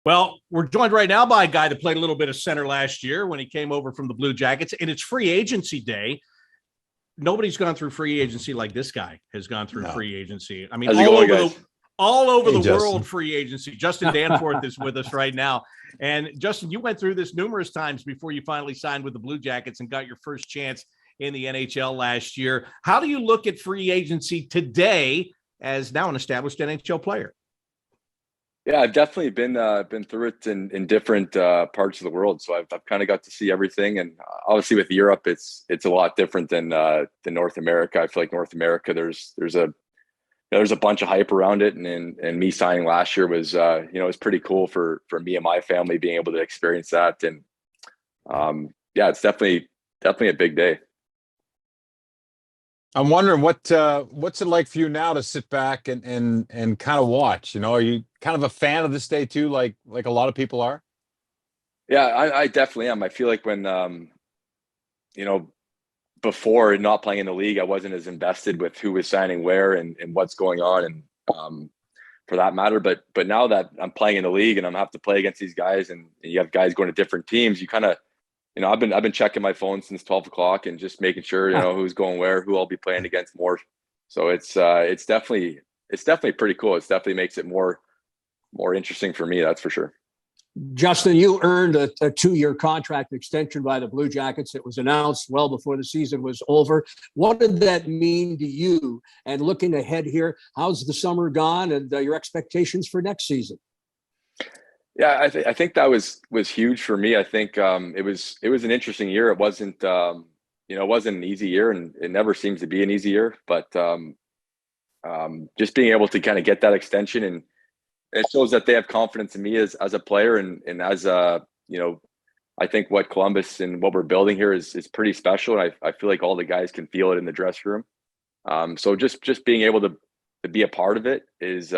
Well, we're joined right now by a guy that played a little bit of center last year when he came over from the Blue Jackets, and it's free agency day. Nobody's gone through free agency like this guy has gone through free agency. I mean, all over the world, free agency. Justin Danforth is with us right now. And Justin, you went through this numerous times before you finally signed with the Blue Jackets and got your first chance in the NHL last year. How do you look at free agency today as now an established NHL player? Yeah, I've definitely been through it in different parts of the world. So I've kind of got to see everything. And obviously with Europe, it's a lot different than North America. I feel like North America, there's a bunch of hype around it. And me signing last year was it was pretty cool for me and my family being able to experience that. And it's definitely a big day. I'm wondering what's it like for you now to sit back and kind of watch? Are you kind of a fan of this day too, like a lot of people are? Yeah, I definitely am. I feel like when before not playing in the league, I wasn't as invested with who was signing where and what's going on, and for that matter. But now that I'm playing in the league and I'm have to play against these guys, and you have guys going to different teams, you kind of I've been checking my phone since 12 o'clock and just making sure, who's going where, who I'll be playing against more. So it's definitely pretty cool. It definitely makes it more interesting for me. That's for sure. Justin, you earned a 2-year contract extension by the Blue Jackets. It was announced well before the season was over. What did that mean to you? And looking ahead here, how's the summer gone and your expectations for next season? Yeah, I think that was huge for me. I think it was an interesting year. It wasn't it wasn't an easy year, and it never seems to be an easy year. But just being able to kind of get that extension, and it shows that they have confidence in me as a player, and as I think what Columbus and what we're building here is pretty special. And I feel like all the guys can feel it in the dressing room. So just being able to be a part of it is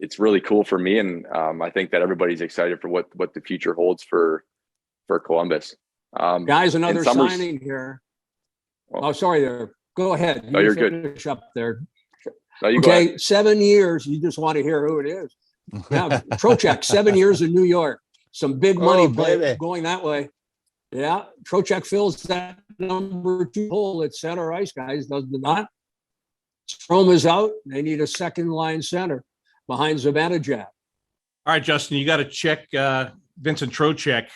it's really cool for me, and I think that everybody's excited for what the future holds for Columbus. Guys, another signing here. Well, sorry there. Go ahead. No, you're good. Finish up there. No, you okay, 7 years. You just want to hear who it is. Yeah, Trocheck, 7 years in New York. Some big money going that way. Yeah, Trocheck fills that number 2 hole at center ice, guys, does it not? Strome is out. They need a second line center behind Zibanejad. All right, Justin, you got to check Vincent Trocheck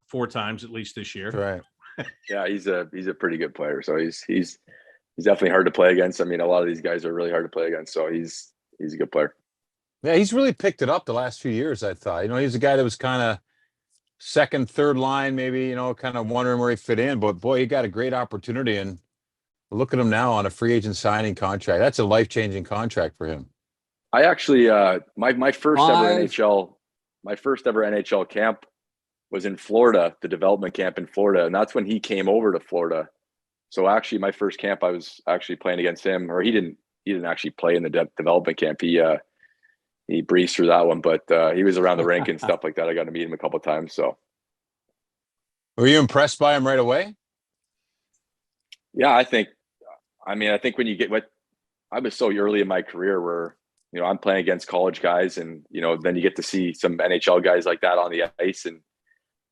4 times at least this year. Right. Yeah, he's a pretty good player. So he's definitely hard to play against. I mean, a lot of these guys are really hard to play against. So he's a good player. Yeah, he's really picked it up the last few years, I thought. He's a guy that was kind of second, third line, maybe, kind of wondering where he fit in. But boy, he got a great opportunity, and look at him now on a free agent signing contract. That's a life-changing contract for him. I actually my first ever NHL camp was in Florida, the development camp in Florida, and that's when he came over to Florida. So actually, my first camp, I was actually playing against him, or he didn't actually play in the development camp. He breezed through that one, but he was around the rink and stuff like that. I got to meet him a couple of times. So, were you impressed by him right away? Yeah, I think when you get I was so early in my career where I'm playing against college guys, and then you get to see some NHL guys like that on the ice, and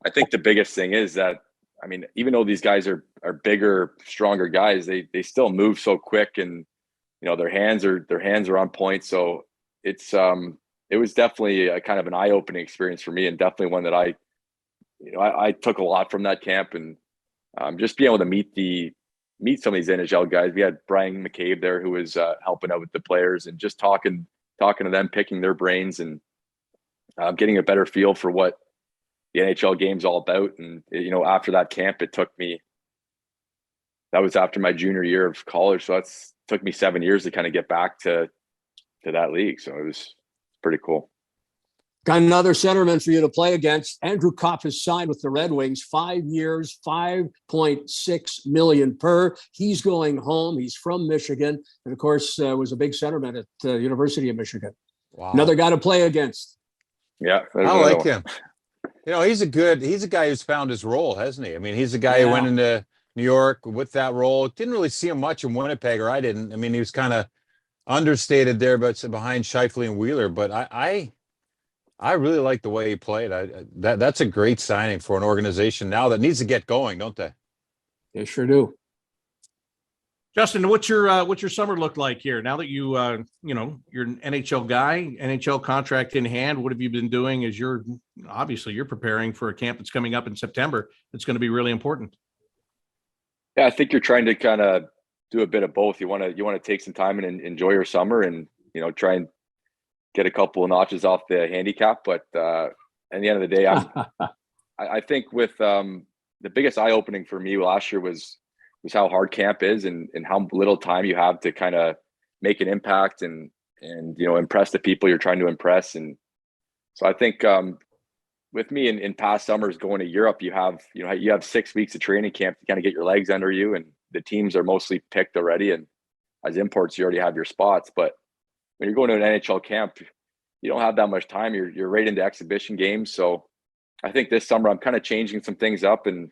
I think the biggest thing is that, I mean, even though these guys are bigger, stronger guys, they still move so quick, and their hands are on point. So it was definitely a kind of an eye-opening experience for me, and definitely one that I took a lot from that camp, and just being able to meet some of these NHL guys. We had Brian McCabe there who was helping out with the players, and just talking to them, picking their brains, and getting a better feel for what the NHL game's all about. And after that camp, that was after my junior year of college, so took me 7 years to kind of get back to that league. So it was pretty cool. Got another centerman for you to play against. Andrew Kopp has signed with the Red Wings, 5 years, $5.6 million per. He's going home. He's from Michigan, and of course was a big centerman at the University of Michigan. Wow. Another guy to play against. Yeah, I like him. He's a guy who's found his role, hasn't he? I mean, he's a guy who went into New York with that role. Didn't really see him much in Winnipeg, or I didn't. I mean, he was kind of understated there, but behind Scheifele and Wheeler. But I I really like the way he played. That's a great signing for an organization now that needs to get going, don't they? They sure do. Justin, what's your summer look like here? Now that you're an NHL guy, NHL contract in hand, what have you been doing as you're preparing for a camp that's coming up in September that's going to be really important? Yeah, I think you're trying to kind of do a bit of both. You want to take some time and enjoy your summer and, try and get a couple of notches off the handicap. But at the end of the day, I think with the biggest eye opening for me last year was how hard camp is and how little time you have to kind of make an impact and impress the people you're trying to impress. And so I think with me in past summers going to Europe, you have 6 weeks of training camp to kind of get your legs under you, and the teams are mostly picked already. And as imports, you already have your spots. But when you're going to an NHL camp, you don't have that much time. You're right into exhibition games. So I think this summer I'm kind of changing some things up and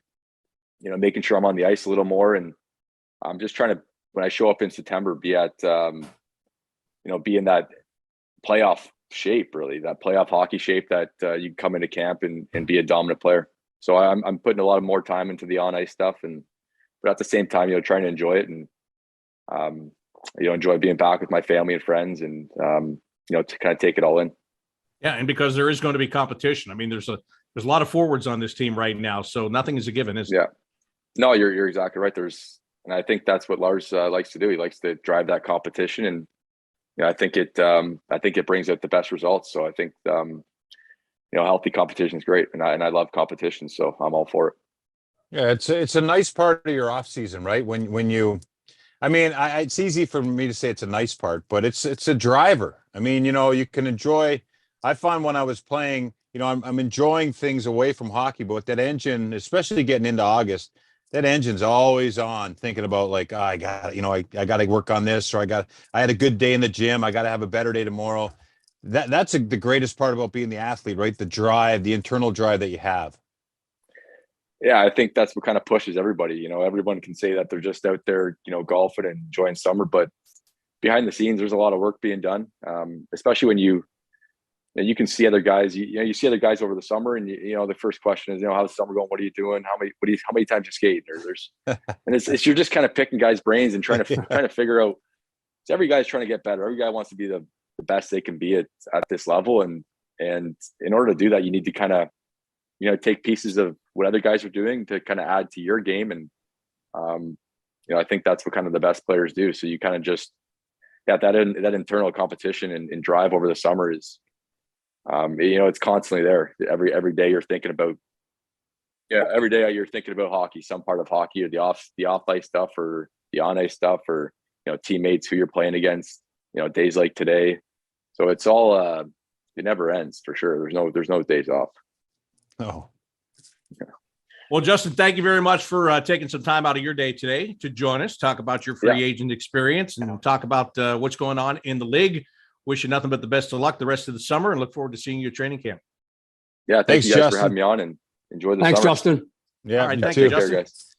making sure I'm on the ice a little more. And I'm just trying to, when I show up in September, be at be in that playoff shape, really, that playoff hockey shape that you come into camp and be a dominant player. So I'm putting a lot of more time into the on ice stuff, but at the same time, trying to enjoy it and enjoy being back with my family and friends and to kind of take it all in. Yeah, and because there is going to be competition. I mean, there's a lot of forwards on this team right now, so nothing is a given, is it? Yeah. No, you're exactly right. And I think that's what Lars likes to do. He likes to drive that competition, and I think it brings out the best results. So I think healthy competition is great, and I love competition, so I'm all for it. Yeah, it's a nice part of your off season, right? When you, I mean, it's easy for me to say it's a nice part, but it's a driver. I mean, you can enjoy. I find when I was playing, I'm enjoying things away from hockey, but with that engine, especially getting into August, that engine's always on, thinking about like, I got to work on this, or I had a good day in the gym, I got to have a better day tomorrow. That's the greatest part about being the athlete, right? The drive, the internal drive that you have. Yeah, I think that's what kind of pushes everybody. Everyone can say that they're just out there, golfing and enjoying summer, but behind the scenes, there's a lot of work being done, especially when you can see other guys. You see other guys over the summer, and the first question is, how's the summer going? What are you doing? How many times you skate? And it's you're just kind of picking guys' brains and trying to figure out. So every guy's trying to get better. Every guy wants to be the best they can be at this level, and in order to do that, you need to kind of take pieces of what other guys are doing to kind of add to your game. And I think that's what kind of the best players do. So you kind of just that internal competition and drive over the summer is. It's constantly there. Every day you're thinking about, every day you're thinking about hockey, some part of hockey, or the off ice stuff, or the on ice stuff, or teammates who you're playing against. Days like today. So it's all it never ends for sure. There's no days off. Oh. Yeah. Well, Justin, thank you very much for taking some time out of your day today to join us, talk about your free agent experience, and talk about what's going on in the league. Wish you nothing but the best of luck the rest of the summer, and look forward to seeing you at training camp. Yeah, thanks you guys, Justin, for having me on, and enjoy the summer. Thanks, Justin. Yeah, all right, thank you, Justin. Care, guys.